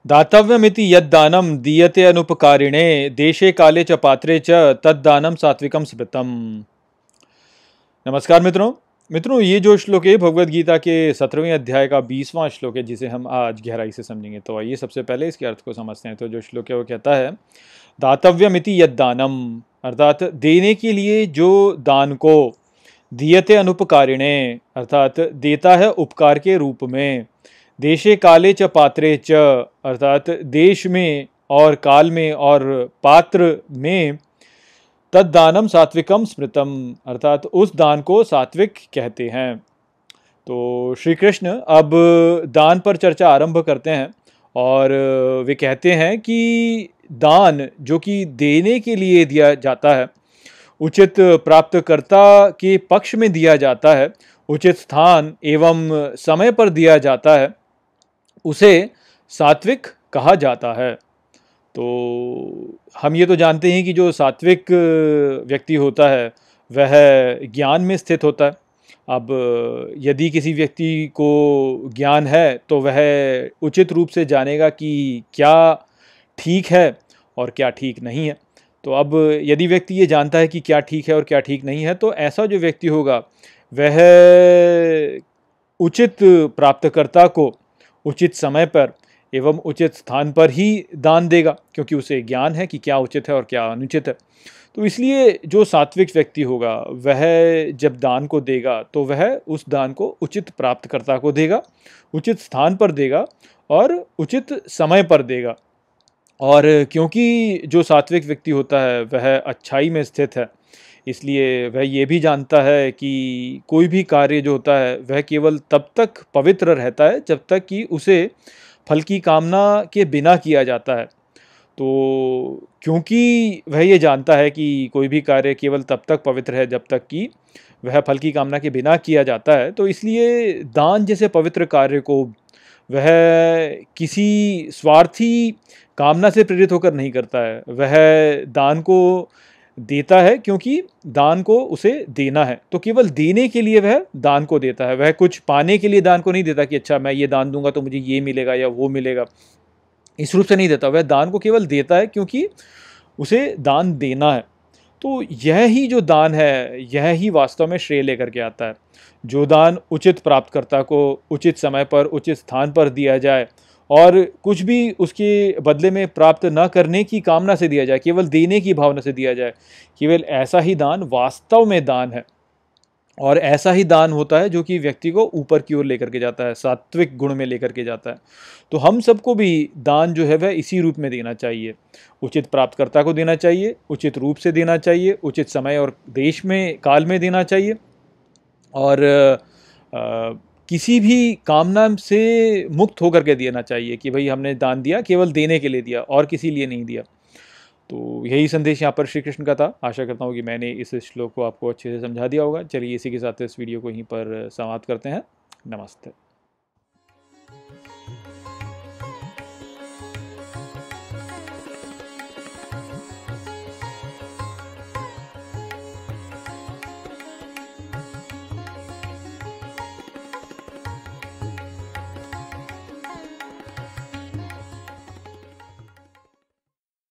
दातव्यमिति यद्दानं दीयते अनुपकारिणे देशे काले च पात्रे च तद्दानं सात्विकम स्मृतम। नमस्कार मित्रों, ये जो श्लोक है भगवद गीता के 17वें अध्याय का 20वां श्लोक है, जिसे हम आज गहराई से समझेंगे। तो आइए सबसे पहले इसके अर्थ को समझते हैं। तो जो श्लोक है वो कहता है, दातव्यमिति यद्दानम, अर्थात देने के लिए जो दान को, दीयते अनुपकारिणे, अर्थात देता है उपकार के रूप में, देशे काले च पात्रे च, अर्थात देश में और काल में और पात्र में, तद्दानम सात्विकम स्मृतम, अर्थात उस दान को सात्विक कहते हैं। तो श्री कृष्ण अब दान पर चर्चा आरंभ करते हैं और वे कहते हैं कि दान जो कि देने के लिए दिया जाता है, उचित प्राप्तकर्ता के पक्ष में दिया जाता है, उचित स्थान एवं समय पर दिया जाता है, उसे सात्विक कहा जाता है। तो हम ये तो जानते हैं कि जो सात्विक व्यक्ति होता है वह ज्ञान में स्थित होता है। अब यदि किसी व्यक्ति को ज्ञान है तो वह उचित रूप से जानेगा कि क्या ठीक है और क्या ठीक नहीं है। तो अब यदि व्यक्ति ये जानता है कि क्या ठीक है और क्या ठीक नहीं है, तो ऐसा जो व्यक्ति होगा वह उचित प्राप्तकर्ता को उचित समय पर एवं उचित स्थान पर ही दान देगा, क्योंकि उसे ज्ञान है कि क्या उचित है और क्या अनुचित है। तो इसलिए जो सात्विक व्यक्ति होगा वह जब दान को देगा तो वह उस दान को उचित प्राप्तकर्ता को देगा, उचित स्थान पर देगा और उचित समय पर देगा। और क्योंकि जो सात्विक व्यक्ति होता है वह अच्छाई में स्थित है, इसलिए वह ये भी जानता है कि कोई भी कार्य जो होता है वह केवल तब तक पवित्र रहता है जब तक कि उसे फल की कामना के बिना किया जाता है। तो क्योंकि वह ये जानता है कि कोई भी कार्य केवल तब तक पवित्र है जब तक कि वह फल की कामना के बिना किया जाता है, तो इसलिए दान जैसे पवित्र कार्य को वह किसी स्वार्थी कामना से प्रेरित होकर नहीं करता है। वह दान को देता है क्योंकि दान को उसे देना है, तो केवल देने के लिए वह दान को देता है। वह कुछ पाने के लिए दान को नहीं देता कि अच्छा मैं ये दान दूंगा तो मुझे ये मिलेगा या वो मिलेगा, इस रूप से नहीं देता। वह दान को केवल देता है क्योंकि उसे दान देना है। तो यह ही जो दान है, यह ही वास्तव में श्रेय लेकर के आता है। जो दान उचित प्राप्तकर्ता को उचित समय पर उचित स्थान पर दिया जाए और कुछ भी उसके बदले में प्राप्त न करने की कामना से दिया जाए, केवल देने की भावना से दिया जाए, केवल ऐसा ही दान वास्तव में दान है। और ऐसा ही दान होता है जो कि व्यक्ति को ऊपर की ओर लेकर के जाता है, सात्विक गुण में लेकर के जाता है। तो हम सबको भी दान जो है वह इसी रूप में देना चाहिए। उचित प्राप्तकर्ता को देना चाहिए, उचित रूप से देना चाहिए, उचित समय और देश में काल में देना चाहिए, और किसी भी कामना से मुक्त होकर के देना चाहिए कि भाई हमने दान दिया केवल देने के लिए दिया और किसी लिए नहीं दिया। तो यही संदेश यहाँ पर श्री कृष्ण का था। आशा करता हूँ कि मैंने इस श्लोक को आपको अच्छे से समझा दिया होगा। चलिए इसी के साथ इस वीडियो को यहीं पर समाप्त करते हैं। नमस्ते।